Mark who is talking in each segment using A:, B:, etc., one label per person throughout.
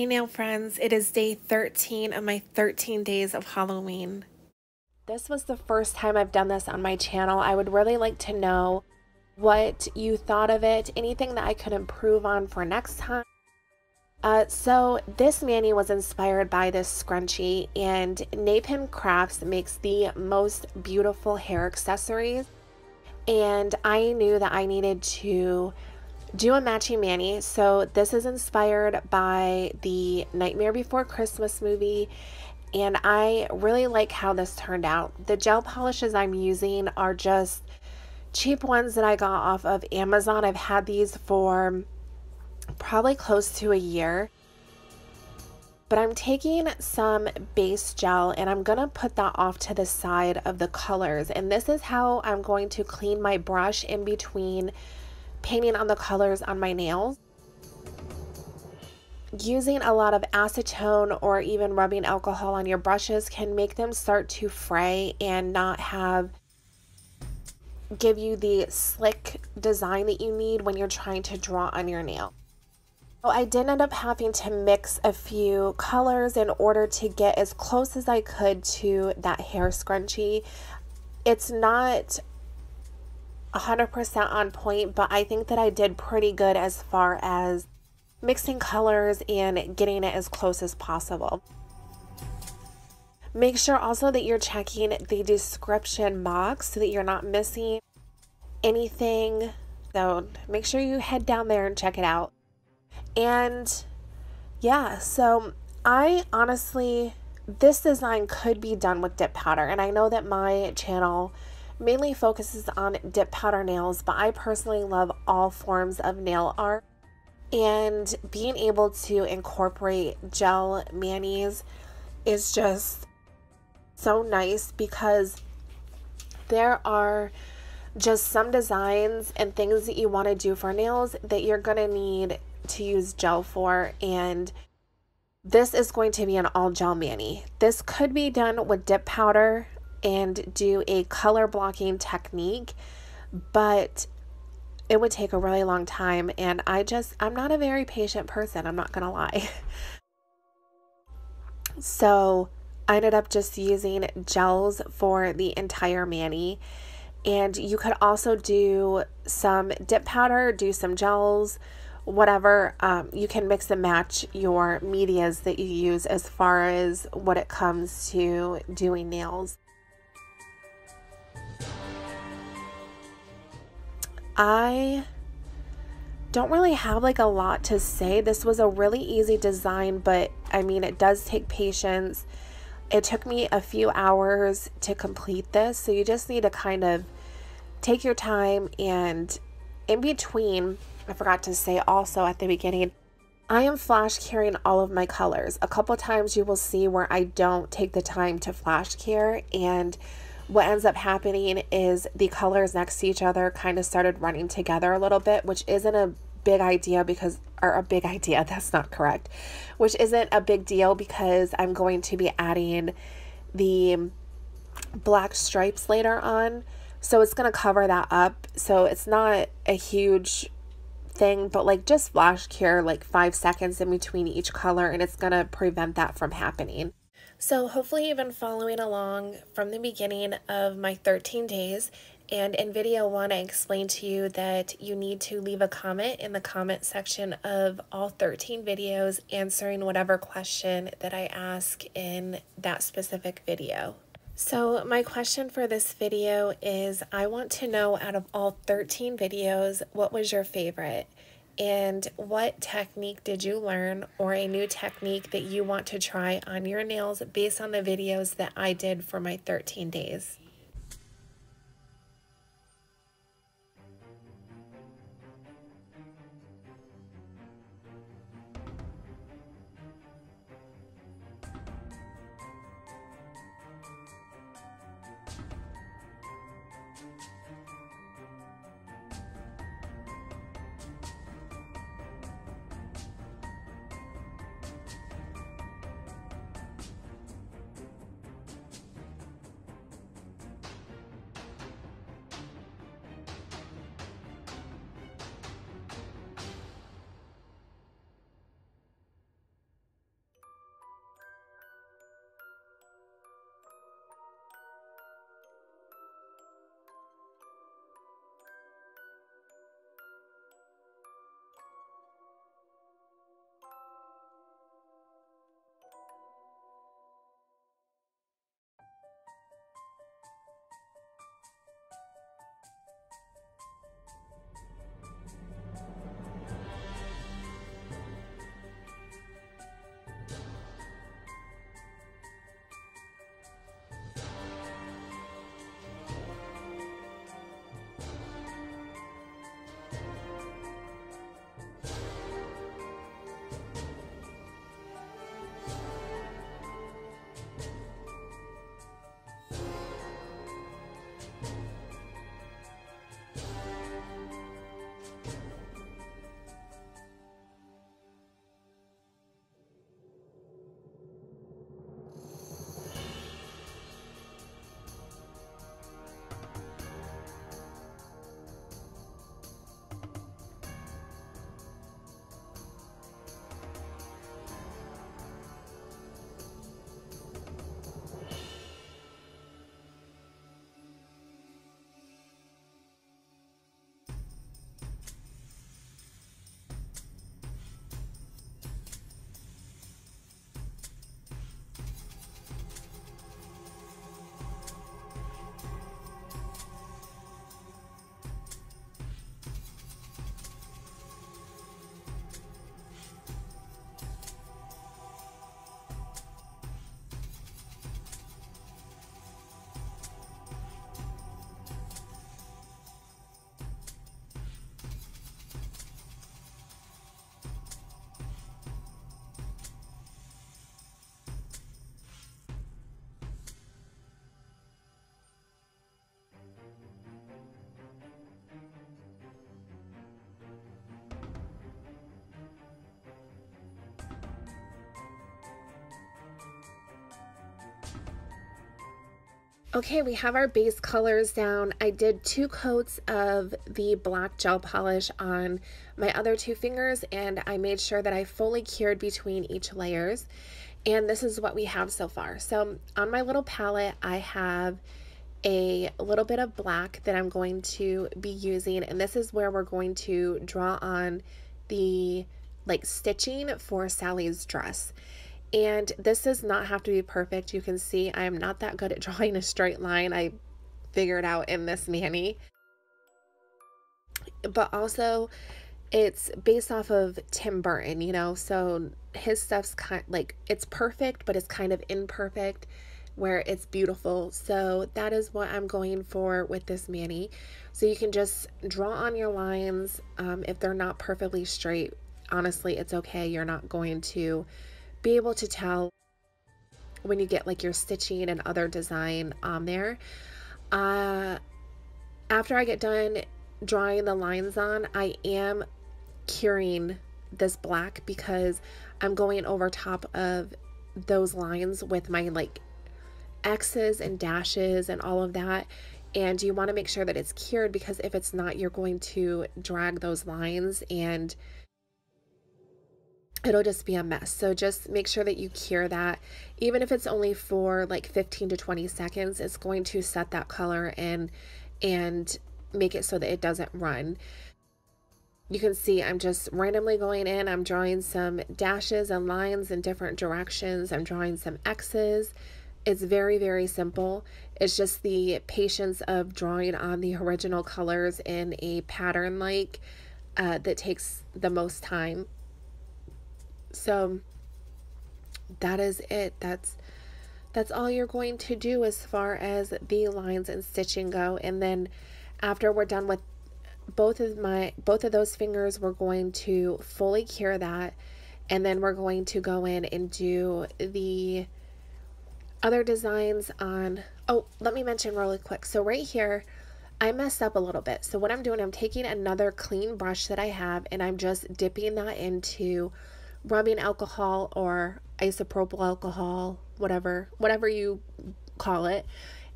A: nail friends, it is day 13 of my 13 days of Halloween. This was the first time I've done this on my channel. I would really like to know what you thought of it, anything that I could improve on for next time. So this mani was inspired by this scrunchie, and Napin Crafts makes the most beautiful hair accessories, and I knew that I needed to do a matching mani. So this is inspired by the Nightmare Before Christmas movie, and I really like how this turned out. The gel polishes I'm using are just cheap ones that I got off of Amazon. I've had these for probably close to a year. But I'm taking some base gel and I'm going to put that off to the side of the colors. And this is how I'm going to clean my brush in between painting on the colors on my nails. Using a lot of acetone or even rubbing alcohol on your brushes can make them start to fray and not give you the slick design that you need when you're trying to draw on your nail. I did end up having to mix a few colors in order to get as close as I could to that hair scrunchie. It's not 100% on point, but I think that I did pretty good as far as mixing colors and getting it as close as possible. Make sure also that you're checking the description box so that you're not missing anything. So make sure you head down there and check it out. And yeah, so I honestly, this design could be done with dip powder. And I know that my channel mainly focuses on dip powder nails, but I personally love all forms of nail art. And being able to incorporate gel manis is just so nice, because there are just some designs and things that you want to do for nails that you're going to need to use gel for, and this is going to be an all gel mani. This could be done with dip powder and do a color blocking technique, but it would take a really long time, and I'm not a very patient person, I'm not gonna lie. So I ended up just using gels for the entire mani. And you could also do some dip powder, do some gels, whatever. You can mix and match your medias that you use as far as what it comes to doing nails. I don't really have like a lot to say. This was a really easy design, but I mean, it does take patience. It took me a few hours to complete this, so you just need to kind of take your time. And in between, I forgot to say also at the beginning, I am flash curing all of my colors. A couple times you will see where I don't take the time to flash cure, and what ends up happening is the colors next to each other kind of started running together a little bit, which isn't a big idea that's not correct, which isn't a big deal because I'm going to be adding the black stripes later on. So it's going to cover that up. So it's not a huge thing, but like just flash cure like 5 seconds in between each color, and it's going to prevent that from happening. So hopefully you've been following along from the beginning of my 13 days. And in video 1, I explained to you that you need to leave a comment in the comment section of all 13 videos, answering whatever question that I ask in that specific video. So my question for this video is, I want to know, out of all 13 videos, what was your favorite? And what technique did you learn, or a new technique that you want to try on your nails based on the videos that I did for my 13 days? Okay, we have our base colors down. I did 2 coats of the black gel polish on my other 2 fingers, and I made sure that I fully cured between each layers. And this is what we have so far. So on my little palette, I have a little bit of black that I'm going to be using, and this is where we're going to draw on the stitching for Sally's dress. And this does not have to be perfect. You can see I am not that good at drawing a straight line. I figured out in this mani. But also it's based off of Tim Burton, you know, so his stuff's kind it's perfect, but it's kind of imperfect where it's beautiful. So that is what I'm going for with this mani. So you can just draw on your lines. If they're not perfectly straight, honestly, it's okay. You're not going to be able to tell when you get your stitching and other design on there. After I get done drawing the lines on, I am curing this black because I'm going over top of those lines with my X's and dashes and all of that. And you want to make sure that it's cured, because if it's not, you're going to drag those lines and it'll just be a mess. So just make sure that you cure that. Even if it's only for 15 to 20 seconds, it's going to set that color and make it so that it doesn't run. You can see I'm just randomly going in. I'm drawing some dashes and lines in different directions. I'm drawing some X's. It's very, very simple. It's just the patience of drawing on the original colors in a pattern that takes the most time. So that is it. That's all you're going to do as far as the lines and stitching go. And then after we're done with both of those fingers, we're going to fully cure that, and then we're going to go in and do the other designs on. Oh, let me mention really quick. So right here, I messed up a little bit. So what I'm doing, I'm taking another clean brush that I have, and I'm just dipping that into rubbing alcohol or isopropyl alcohol, whatever you call it.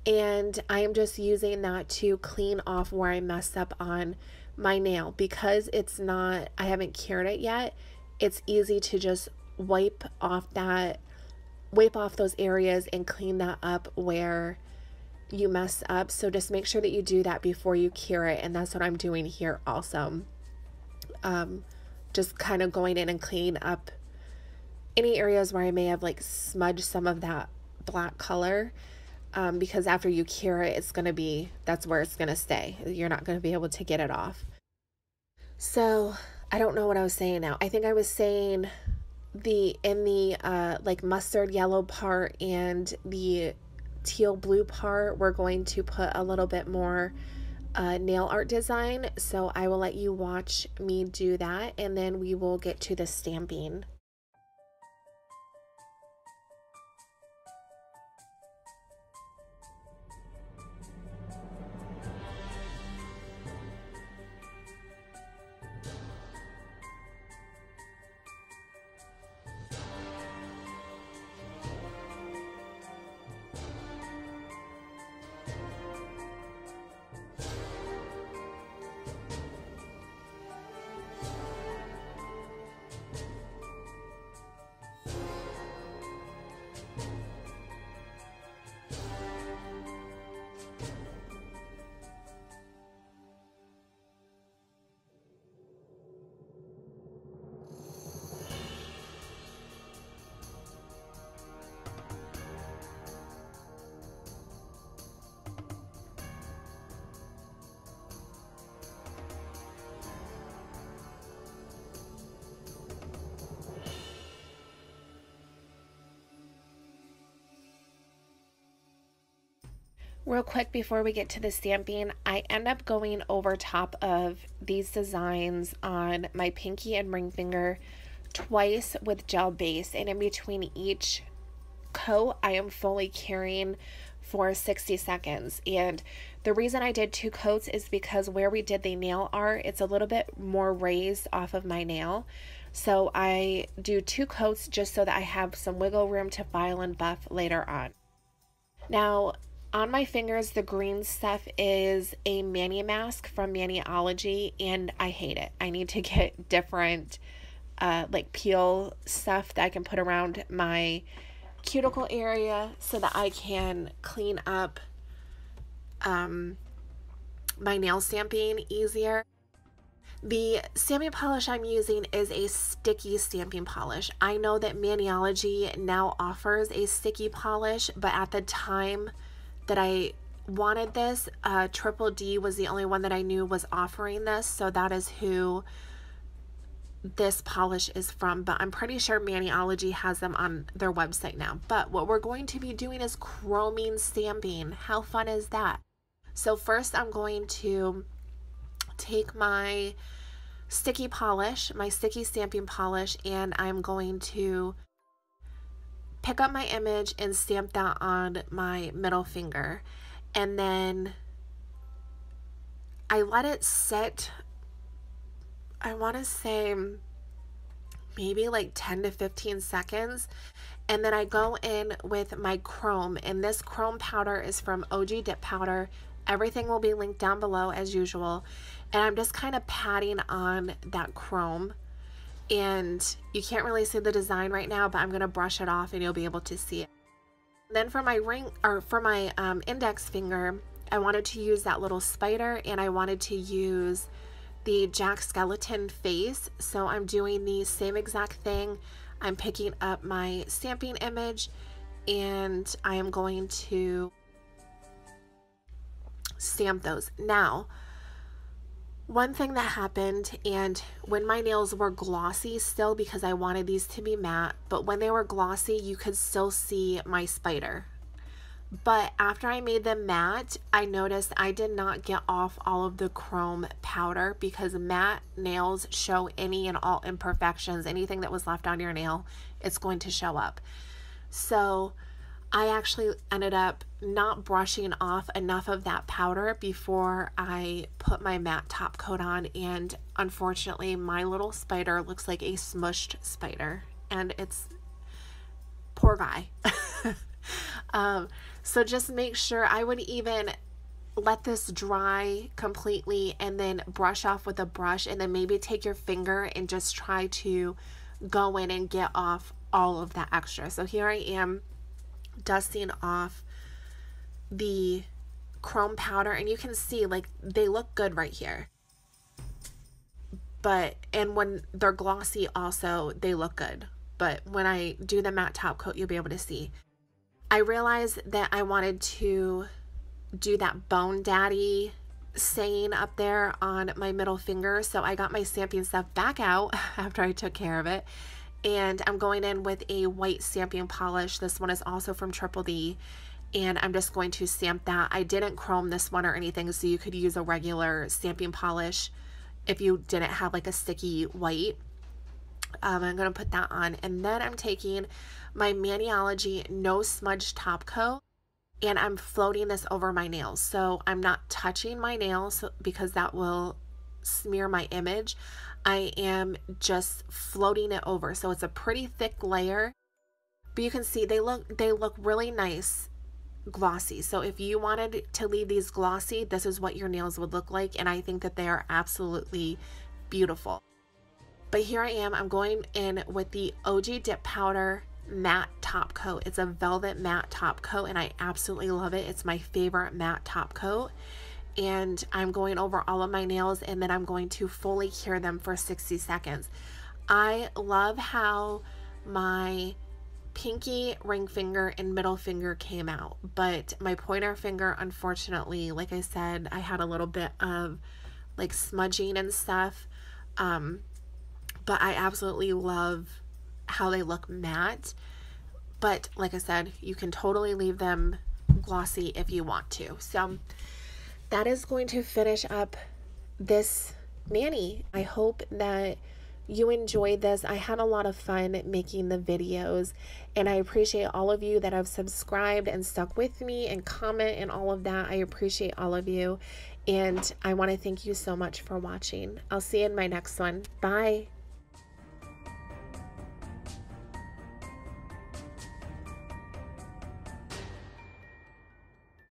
A: And I am just using that to clean off where I messed up on my nail, because I haven't cured it yet. It's easy to just wipe off those areas and clean that up where you mess up. So just make sure that you do that before you cure it. And that's what I'm doing here also. Just kind of going in and cleaning up any areas where I may have smudged some of that black color. Because after you cure it, that's where it's going to stay. You're not going to be able to get it off. So I don't know what I was saying now. I think I was saying in the mustard yellow part and the teal blue part, we're going to put a little bit more nail art design. So I will let you watch me do that, and then we will get to the stamping. Real quick before we get to the stamping, I end up going over top of these designs on my pinky and ring finger twice with gel base, and in between each coat I am fully curing for 60 seconds. And the reason I did 2 coats is because where we did the nail art, it's a little bit more raised off of my nail. So I do 2 coats just so that I have some wiggle room to file and buff later on. Now, On my fingers, the green stuff is a mani mask from Maniology, and I hate it. I need to get different like peel stuff that I can put around my cuticle area so that I can clean up my nail stamping easier. The stamping polish I'm using is a sticky stamping polish. I know that Maniology now offers a sticky polish, but at the time that I wanted this, Triple D was the only one that I knew was offering this, so that is who this polish is from, but I'm pretty sure Maniology has them on their website now. But what we're going to be doing is chroming stamping. How fun is that? So first I'm going to take my sticky polish, my sticky stamping polish, and I'm going to pick up my image and stamp that on my middle finger. And then I let it sit, I want to say maybe like 10 to 15 seconds. And then I go in with my chrome, and this chrome powder is from OG Dip Powder. Everything will be linked down below as usual. And I'm just kind of patting on that chrome. And you can't really see the design right now, but I'm going to brush it off and you'll be able to see it. Then for my index finger, I wanted to use that little spider, and I wanted to use the Jack Skeleton face. So I'm doing the same exact thing. I'm picking up my stamping image, and I am going to stamp those. Now, one thing that happened, and when my nails were glossy still, because I wanted these to be matte, but when they were glossy, you could still see my spider. But after I made them matte, I noticed I did not get off all of the chrome powder, because matte nails show any and all imperfections. Anything that was left on your nail, it's going to show up. So I actually ended up not brushing off enough of that powder before I put my matte top coat on, and unfortunately my little spider looks like a smushed spider, and it's poor guy. So just make sure, I would even let this dry completely and then brush off with a brush, and then maybe take your finger and just try to go in and get off all of that extra. So here I am dusting off the chrome powder, and you can see like they look good right here, but and when they're glossy also they look good, but when I do the matte top coat you'll be able to see. I realized that I wanted to do that Bone Daddy saying up there on my middle finger, so I got my stamping stuff back out after I took care of it, and I'm going in with a white stamping polish. This one is also from Triple D, and I'm just going to stamp that. I didn't chrome this one or anything, so you could use a regular stamping polish if you didn't have like a sticky white. I'm going to put that on, and then I'm taking my Maniology No Smudge top coat, and I'm floating this over my nails. So I'm not touching my nails because that will smear my image. I am just floating it over, so it's a pretty thick layer, but you can see they look really nice glossy. So if you wanted to leave these glossy, this is what your nails would look like, and I think that they are absolutely beautiful. But here I am, I'm going in with the OG Dip Powder matte top coat. It's a velvet matte top coat, and I absolutely love it. It's my favorite matte top coat. And I'm going over all of my nails, and then I'm going to fully cure them for 60 seconds. I love how my pinky, ring finger, and middle finger came out, but my pointer finger, unfortunately, like I said, I had a little bit of like smudging and stuff. But I absolutely love how they look matte. But like I said, you can totally leave them glossy if you want to. So that is going to finish up this mani. I hope that you enjoyed this. I had a lot of fun making the videos, and I appreciate all of you that have subscribed and stuck with me and comment and all of that. I appreciate all of you, and I want to thank you so much for watching. I'll see you in my next one. Bye.